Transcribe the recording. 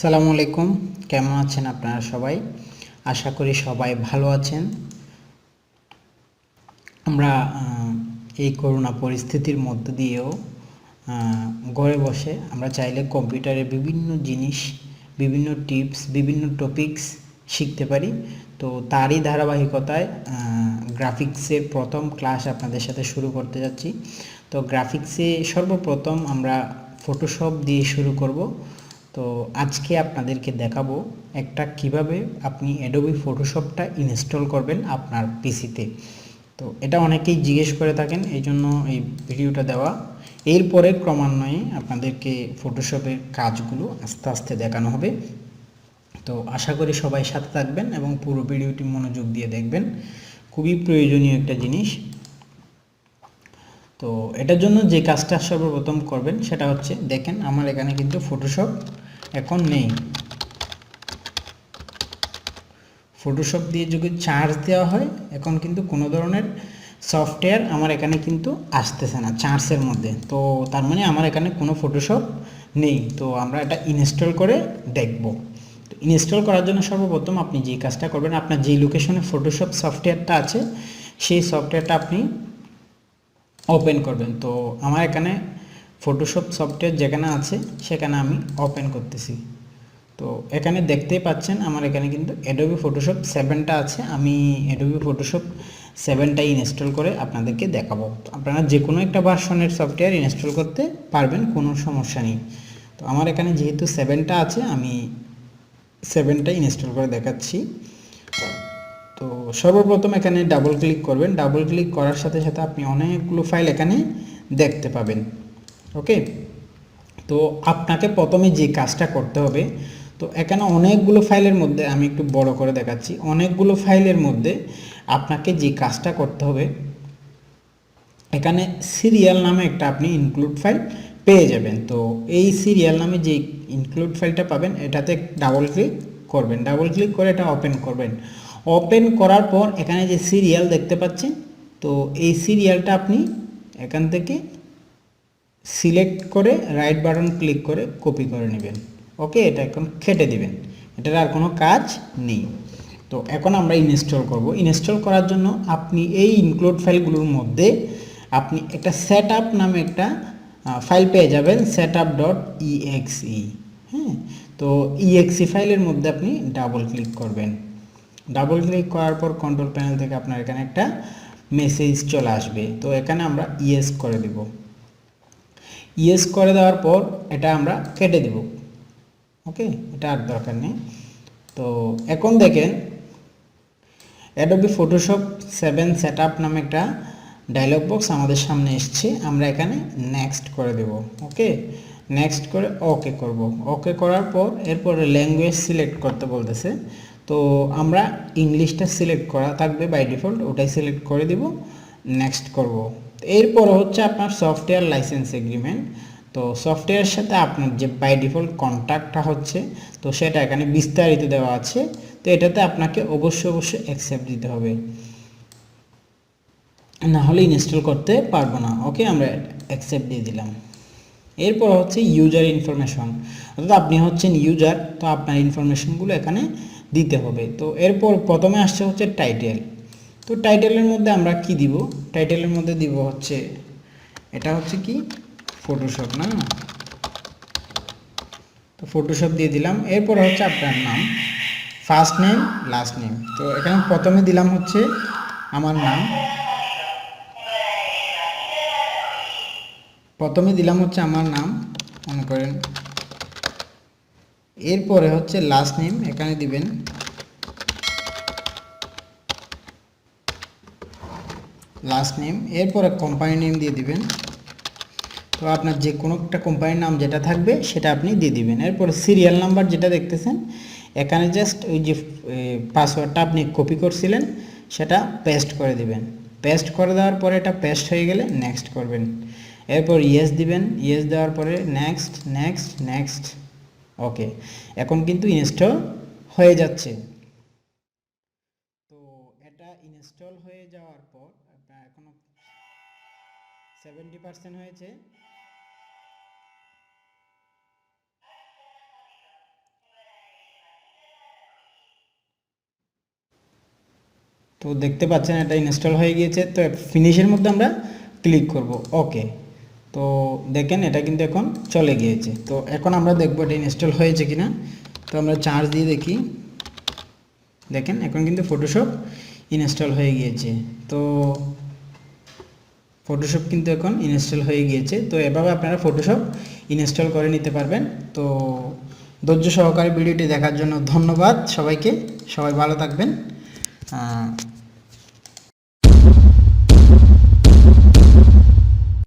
আসসালামু আলাইকুম, কেমন আছেন আপনারা সবাই? আশা করি সবাই ভালো আছেন। আমরা এই করোনা পরিস্থিতির মধ্য দিয়েও ঘরে বসে আমরা চাইলে কম্পিউটারে বিভিন্ন জিনিস, বিভিন্ন টিপস, বিভিন্ন টপিকস শিখতে পারি। তো তারই ধারাবাহিকতায় গ্রাফিক্সের প্রথম ক্লাস আপনাদের সাথে শুরু করতে যাচ্ছি। তো গ্রাফিক্সে সর্বপ্রথম আমরা ফটোশপ দিয়ে শুরু করব। তো আজকে আপনাদেরকে দেখাবো একটা কিভাবে আপনি অ্যাডোবি ফটোশপটা ইনস্টল করবেন আপনার পিসিতে। তো এটা অনেকেই জিজ্ঞেস করে থাকেন, এই জন্য এই ভিডিওটা দেওয়া। এরপরে ক্রমান্বয়ে আপনাদেরকে ফটোশপের কাজগুলো আস্তে আস্তে দেখানো হবে। তো আশা করি সবাই সাথে থাকবেন এবং পুরো ভিডিওটি মনোযোগ দিয়ে দেখবেন, খুবই প্রয়োজনীয় একটা জিনিস। তো এটার জন্য যে কাজটা সর্বপ্রথম করবেন সেটা হচ্ছে, দেখেন আমার এখানে কিন্তু ফটোশপ এখন নেই। ফটোশপ দিয়ে যদি চার্জ দেওয়া হয়, এখন কিন্তু কোনো ধরনের সফটওয়্যার আমার এখানে কিন্তু আসতেছে না চার্জের মধ্যে। তো তার মানে আমার এখানে কোনো ফটোশপ নেই। তো আমরা এটা ইনস্টল করে দেখব। তো ইনস্টল করার জন্য সর্বপ্রথম আপনি যে কাজটা করবেন, আপনার যেই লোকেশনে ফটোশপ সফটওয়্যারটা আছে সেই সফটওয়্যারটা আপনি ওপেন করবেন। তো আমার এখানে ফটোশপ সফটওয়্যার যেখানে আছে সেখানে আমি ওপেন করতেছি। তো এখানে দেখতেই পাচ্ছেন আমার এখানে কিন্তু অ্যাডোবি ফটোশপ 7টা আছে। আমি অ্যাডোবি ফটোশপ 7টাই ইনস্টল করে আপনাদেরকে দেখাবো। তো আপনারা যে কোনো একটা ভার্সনের সফটওয়্যার ইনস্টল করতে পারবেন, কোনো সমস্যা নেই। তো আমার এখানে যেহেতু 7টা আছে, আমি 7টাই ইনস্টল করে দেখাচ্ছি। তো সর্বপ্রথম এখানে ডাবল ক্লিক করবেন। ডাবল ক্লিক করার সাথে সাথে আপনি অনেকগুলো ফাইল এখানে দেখতে পাবেন। ওকে, তো আপনাকে প্রথমে যে কাজটা করতে হবে, তো এখানে অনেকগুলো ফাইলের মধ্যে আমি একটু বড় করে দেখাচ্ছি, অনেকগুলো ফাইলের মধ্যে আপনাকে যে কাজটা করতে হবে, এখানে সিরিয়াল নামে একটা আপনি ইনক্লুড ফাইল পেয়ে যাবেন। তো এই সিরিয়াল নামে যে ইনক্লুড ফাইলটা পাবেন, এটাতে ডাবল ক্লিক করবেন। ডাবল ক্লিক করে এটা ওপেন করবেন। ওপেন করার পর এখানে যে সিরিয়াল দেখতে পাচ্ছেন, তো এই সিরিয়ালটা আপনি এখান থেকে সিলেক্ট করে রাইট বাটন ক্লিক করে কপি করে নেবেন। ওকে, এটা এখন কেটে দিবেন, এটার আর কোনো কাজ নেই। তো এখন আমরা ইনস্টল করব। ইনস্টল করার জন্য আপনি এই ইনক্লুড ফাইলগুলোর মধ্যে আপনি একটা সেটআপ নামে একটা ফাইল পেয়ে যাবেন, setup.exe। হ্যাঁ, তো ইএক্সি ফাইলের মধ্যে আপনি ডাবল ক্লিক করবেন। ডাবল ক্লিক করার পর কন্ট্রোল প্যানেল থেকে আপনার এখানে একটা মেসেজ চলে আসবে। তো এখানে আমরা ইয়েস করে দেব। ইয়েস করে দেওয়ার পর এটা আমরা কেটে দেব। ওকে, এটা আর দরকার নেই। তো এখন দেখেন অ্যাডোবি ফটোশপ 7 সেটআপ নামে একটা ডায়লগ বক্স আমাদের সামনে এসছে। আমরা এখানে নেক্সট করে দেব। ওকে, নেক্সট করে ওকে করব। ওকে করার পর এরপরে ল্যাঙ্গুয়েজ সিলেক্ট করতে বলতেছে। তো আমরা ইংলিশটা সিলেক্ট করা থাকবে বাই ডিফল্ট, ওটাই সিলেক্ট করে দিব, নেক্সট করব। এরপর হচ্ছে আপনার সফটওয়্যার লাইসেন্স এগ্রিমেন্ট। তো সফটওয়্যারের সাথে আপনার যে বাই ডিফল্ট কন্ট্রাক্টটা হচ্ছে, তো সেটা এখানে বিস্তারিত দেওয়া আছে। তো এটাতে আপনাকে অবশ্যই অ্যাকসেপ্ট দিতে হবে, না হলে ইনস্টল করতে পারবো না। ওকে, আমরা অ্যাকসেপ্ট দিয়ে দিলাম। এরপর হচ্ছে ইউজার ইনফরমেশন, অর্থাৎ আপনি হচ্ছেন ইউজার, তো আপনার ইনফরমেশনগুলো এখানে দিতে হবে। তো এরপর প্রথমে আসছে হচ্ছে টাইটেল। তো টাইটেলের মধ্যে আমরা কি দিব? টাইটেলের মধ্যে দিব হচ্ছে, এটা হচ্ছে কি ফটোশপ না, তো ফটোশপ দিয়ে দিলাম। এরপর হচ্ছে আপনার নাম, ফার্স্ট নেম লাস্ট নেম। তো এখানে প্রথমে দিলাম হচ্ছে আমার নাম, প্রথমে দিলাম হচ্ছে আমার নাম মনে করেন। এরপরে হচ্ছে লাস্ট নেম, এখানে দিবেন লাস্ট নেম। এরপরে কোম্পানি নেম দিয়ে দিবেন। তো আপনার যে কোনো একটা কোম্পানির নাম যেটা থাকবে সেটা আপনি দিয়ে দিবেন। এরপরে সিরিয়াল নাম্বার যেটা দেখতেছেন, এখানে জাস্ট ওই যে পাসওয়ার্ডটা আপনি কপি করছিলেন সেটা পেস্ট করে দিবেন। পেস্ট করে দেওয়ার পরে এটা পেস্ট হয়ে গেলে নেক্সট করবেন। এরপর ইয়েস দিবেন। ইয়েস দেওয়ার পরে নেক্সট নেক্সট নেক্সট। ওকে, এখন কিন্তু ইনস্টল হয়ে যাচ্ছে। তো এটা ইনস্টল হয়ে যাওয়ার পর আপনার এখনো 70% হয়েছে। তো দেখতে পাচ্ছেন এটা ইনস্টল হয়ে গিয়েছে। তো ফিনিশের মধ্যে আমরা ক্লিক করব, ওকে। তো দেখেন এটা কিন্তু এখন চলে গিয়েছে। তো এখন আমরা দেখব এটা ইনস্টল হয়েছে কিনা। তো আমরা চার্জ দিয়ে দেখি, দেখেন এখন কিন্তু ফটোশপ ইনস্টল হয়ে গিয়েছে। তো ফটোশপ কিন্তু এখন ইনস্টল হয়ে গিয়েছে। তো এভাবে আপনারা ফটোশপ ইনস্টল করে নিতে পারবেন। তো ধৈর্য সহকারে ভিডিওটি দেখার জন্য ধন্যবাদ সবাইকে। সবাই ভালো থাকবেন।